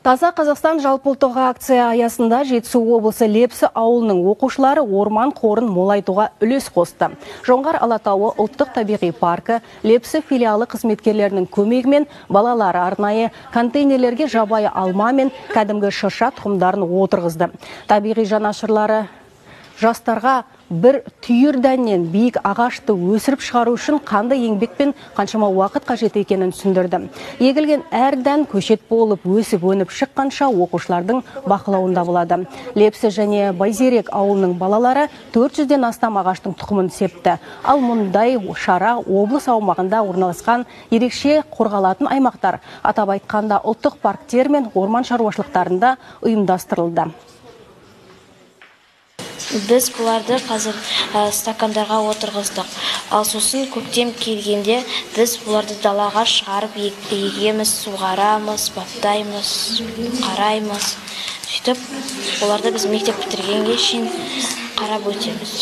Таза Қазақстан жалпыұлттық акция аясында Жетісу облысы Лепсі ауылының оқушылары орман қорын молайтуға үлес қосты. Жоңғар Алатауы ұлттық табиғи паркі Лепсі филиалы қызметкерлерінің көмегімен балалары арнайы контейнерлерге жабайы алма мен кәдімгі шырша тұқымдарын отырғызды. Табиғи жанашырлары жастарға бір түйір дәннен биік ағашты өсіріп шығару үшін қандай еңбекпен қаншама уақыт қажет екенін түсіндірді. Егілген әр дән көшет болып өсіп өніп шыққанша оқушылардың бақылауында болады. Лепсі және Байзерек ауылының балалары 400-ден астам ағаштың тұқымын септі. Ал мұндай шара облыс аумағында орналасқан ерекше қорғалатын аймақтар, атап айтқанда ұлттық парктер мен орман шаруашылықтарында ұйымдастырылды. Біз бұларды қазір стакандарға отырғыздық. Ал сосын көктем келгенде біз бұларды далаға шығарып егеміз, суғарамыз, баптаймыз, қараймыз. Сөйтіп, оларды біз мектеп бітіргенге шейін қарап өтеміз.